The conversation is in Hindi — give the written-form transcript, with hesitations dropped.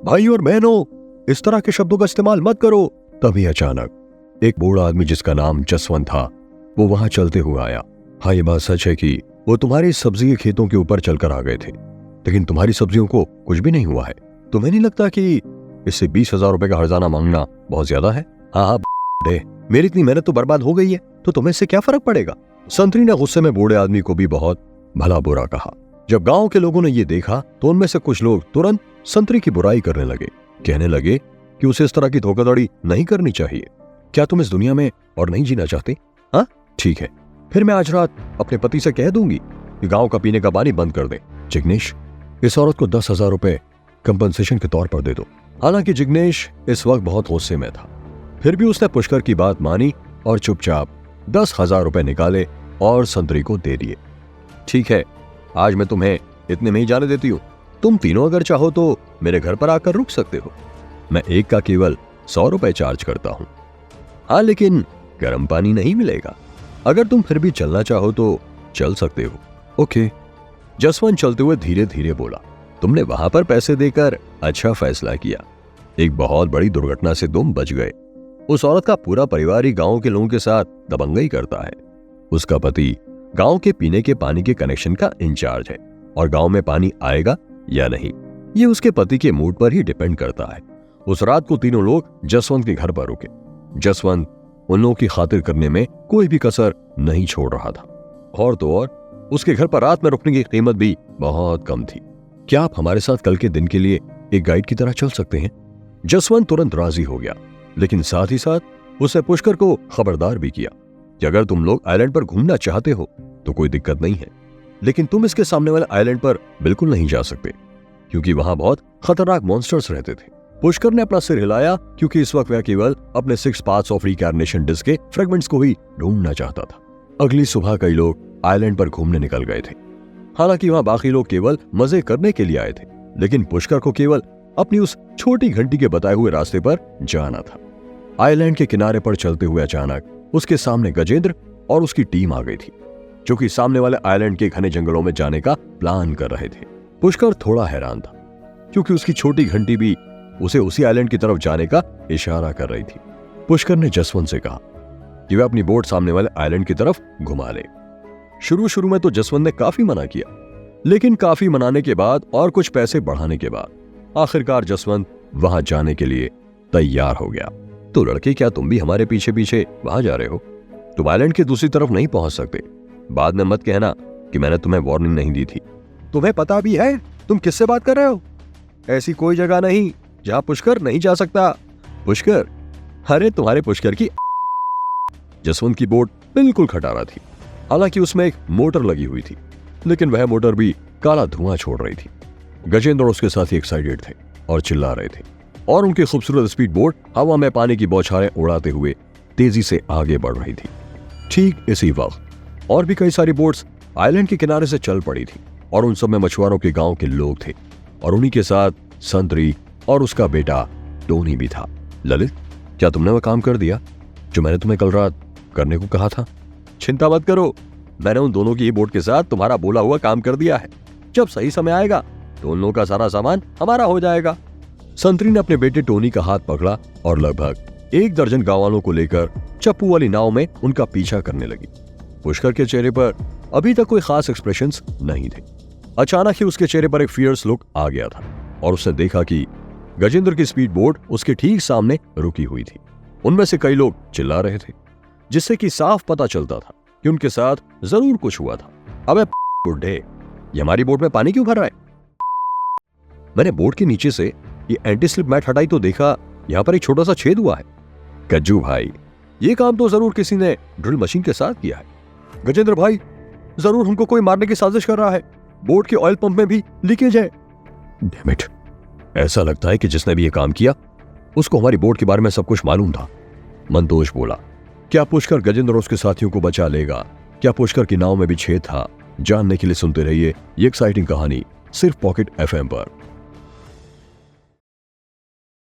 भाई और बहनों, इस तरह के शब्दों का इस्तेमाल मत करो। तभी अचानक एक बूढ़ा आदमी जिसका नाम जसवंत था वो वहां चलते हुए आया। हाँ, ये बात सच है कि वो तुम्हारी सब्जी के खेतों के ऊपर चलकर आ गए थे, लेकिन तुम्हारी सब्जियों को कुछ भी नहीं हुआ है। तुम्हें नहीं लगता कि इससे 20,000 रुपए का हर्जाना मांगना बहुत ज्यादा है? हाँ, मेरी इतनी मेहनत तो बर्बाद हो गई है, तो तुम्हें इससे क्या फर्क पड़ेगा? संतरी ने गुस्से में बूढ़े आदमी को भी बहुत भला बुरा कहा। जब गांव के लोगों ने ये देखा तो उनमें से कुछ लोग तुरंत संतरी की बुराई करने लगे, कहने लगे कि उसे इस तरह की धोखाधड़ी नहीं करनी चाहिए। क्या तुम इस दुनिया में और नहीं जीना चाहते? हाँ, ठीक है, फिर मैं आज रात अपने पति से कह दूंगी कि गांव का पीने का पानी बंद कर दे। जिग्नेश, इस औरत को 10,000 रुपए कंपनसेशन के तौर पर दे दो। हालांकि जिग्नेश इस वक्त बहुत गुस्से में था, फिर भी उसने पुष्कर की बात मानी और चुपचाप 10,000 रुपए निकाले और संतरी को दे दिए। ठीक है, आज मैं तुम्हें इतने में ही जाने देती हूँ। तुम तीनों अगर चाहो तो मेरे घर पर आकर रुक सकते हो। मैं एक का केवल 100 रुपए चार्ज करता हूँ। हाँ, लेकिन गर्म पानी नहीं मिलेगा। अगर तुम फिर भी चलना चाहो तो चल सकते हो। ओके। जसवंत चलते हुए धीरे धीरे बोला, तुमने वहां पर पैसे देकर अच्छा फैसला किया। एक बहुत बड़ी दुर्घटना से तुम बच गए। उस औरत का पूरा परिवार ही गांव के लोगों के साथ दबंगई करता है। उसका पति गांव के पीने के पानी के कनेक्शन का इंचार्ज है और गांव में पानी आएगा या नहीं ये उसके पति के मूड पर ही डिपेंड करता है। उस रात को तीनों लोग जसवंत के घर पर रुके। जसवंत उन लोगों की खातिर करने में कोई भी कसर नहीं छोड़ रहा था, और तो और उसके घर पर रात में रुकने की कीमत भी बहुत कम थी। क्या आप हमारे साथ कल के दिन के लिए एक गाइड की तरह चल सकते हैं? जसवंत तुरंत राजी हो गया, लेकिन साथ ही साथ उसने पुष्कर को खबरदार भी किया कि अगर तुम लोग आइलैंड पर घूमना चाहते हो तो कोई दिक्कत नहीं है, लेकिन तुम इसके सामने वाले आइलैंड पर बिल्कुल नहीं जा सकते, क्योंकि वहां बहुत खतरनाक मॉन्स्टर्स रहते थे। पुष्कर ने अपना सिर हिलाया, क्योंकि इस वक्त वह केवल अपने 6 पार्ट्स ऑफ रिकार्नेशन डिस्क के फ्रेगमेंट्स को ही ढूंढना चाहता था। अगली सुबह कई लोग आइलैंड पर घूमने निकल गए थे। हालांकि वहां बाकी लोग केवल मजे करने के लिए आए थे, लेकिन पुष्कर को केवल अपनी उस छोटी घंटी के बताए हुए रास्ते पर जाना था। आइलैंड के किनारे पर चलते हुए अचानक उसके सामने गजेंद्र और उसकी टीम आ गई थी, जो कि सामने वाले आइलैंड के घने जंगलों में जाने का प्लान कर रहे थे। पुष्कर थोड़ा हैरान था, क्योंकि उसकी छोटी घंटी भी उसे उसी आइलैंड की तरफ जाने का इशारा कर रही थी। पुष्कर ने जसवंत से कहा कि वह अपनी बोट सामने वाले आइलैंड की तरफ घुमा ले। शुरू में तो जसवंत ने काफी मना किया, लेकिन काफी मनाने के बाद और कुछ पैसे बढ़ाने के बाद आखिरकार जसवंत वहां जाने के लिए तैयार हो गया। तो लड़के, क्या तुम भी हमारे पीछे पीछे वहां जा रहे हो? तुम आइलैंड की दूसरी तरफ नहीं पहुंच सकते। बाद में मत कहना कि मैंने तुम्हें वार्निंग नहीं दी थी। तुम्हें पता भी है तुम किससे बात कर रहे हो? ऐसी कोई जगह नहीं जहां पुष्कर नहीं जा सकता। पुष्कर? अरे तुम्हारे पुष्कर की। जसवंत की बोट बिल्कुल खटारा थी। हालांकि उसमें एक मोटर लगी हुई थी, लेकिन वह मोटर भी काला धुआं छोड़ रही थी। गजेंद्र और उसके साथी एक्साइटेड थे और चिल्ला रहे थे, और उनकी खूबसूरत स्पीड बोट हवा में पानी की बौछारें उड़ाते हुए तेजी से आगे बढ़ रही थी। ठीक इसी वक्त और भी कई सारी बोट्स आइलैंड के किनारे से चल पड़ी थी, और उन सब में मछुआरों के गांव के लोग थे, और उन्हीं के साथ संतरी और उसका बेटा टोनी भी था। ललित, क्या तुमने वह काम कर दिया जो मैंने तुम्हें कल रात करने को कहा था? चिंता मत करो, मैंने उन दोनों की बोट के साथ तुम्हारा बोला हुआ काम कर दिया है। जब सही समय आएगा तो उन लोगों का सारा सामान हमारा हो जाएगा। संतरी ने अपने बेटे टोनी का हाथ पकड़ा और लगभग 1 दर्जन गांव वालों को लेकर चप्पू वाली नाव में उनका पीछा करने लगी। पुष्कर के चेहरे पर अभी तक कोई खास एक्सप्रेशंस नहीं थे। अचानक ही उसके चेहरे पर एक फियर्स लुक आ गया था, और उसने देखा कि गजेंद्र की स्पीड बोट उसके ठीक सामने रुकी हुई थी। उनमें से कई लोग चिल्ला रहे थे, जिससे कि साफ पता चलता था कि उनके साथ जरूर कुछ हुआ था। अबे बुड्ढे, ये हमारी बोट में पानी क्यों भर रहा है? मैंने बोट के नीचे से ये एंटी स्लिप मैट हटाई तो देखा यहाँ पर एक छोटा सा छेद हुआ है। कज्जू भाई, ये काम तो जरूर किसी ने ड्रिल मशीन के साथ किया है। गजेंद्र भाई, जरूर हमको कोई मारने की साजिश कर रहा है। बोट के ऑयल पंप में भी लीकेज है। डैम इट, ऐसा लगता है कि जिसने भी ये काम किया उसको हमारी बोट के बारे में सब कुछ मालूम था। मंतोष बोला, क्या पुष्कर गजेंद्र और उसके साथियों को बचा लेगा? क्या पुष्कर की नाव में भी छेद था? जानने के लिए सुनते रहिए ये एक्साइटिंग कहानी सिर्फ पॉकेट FM पर।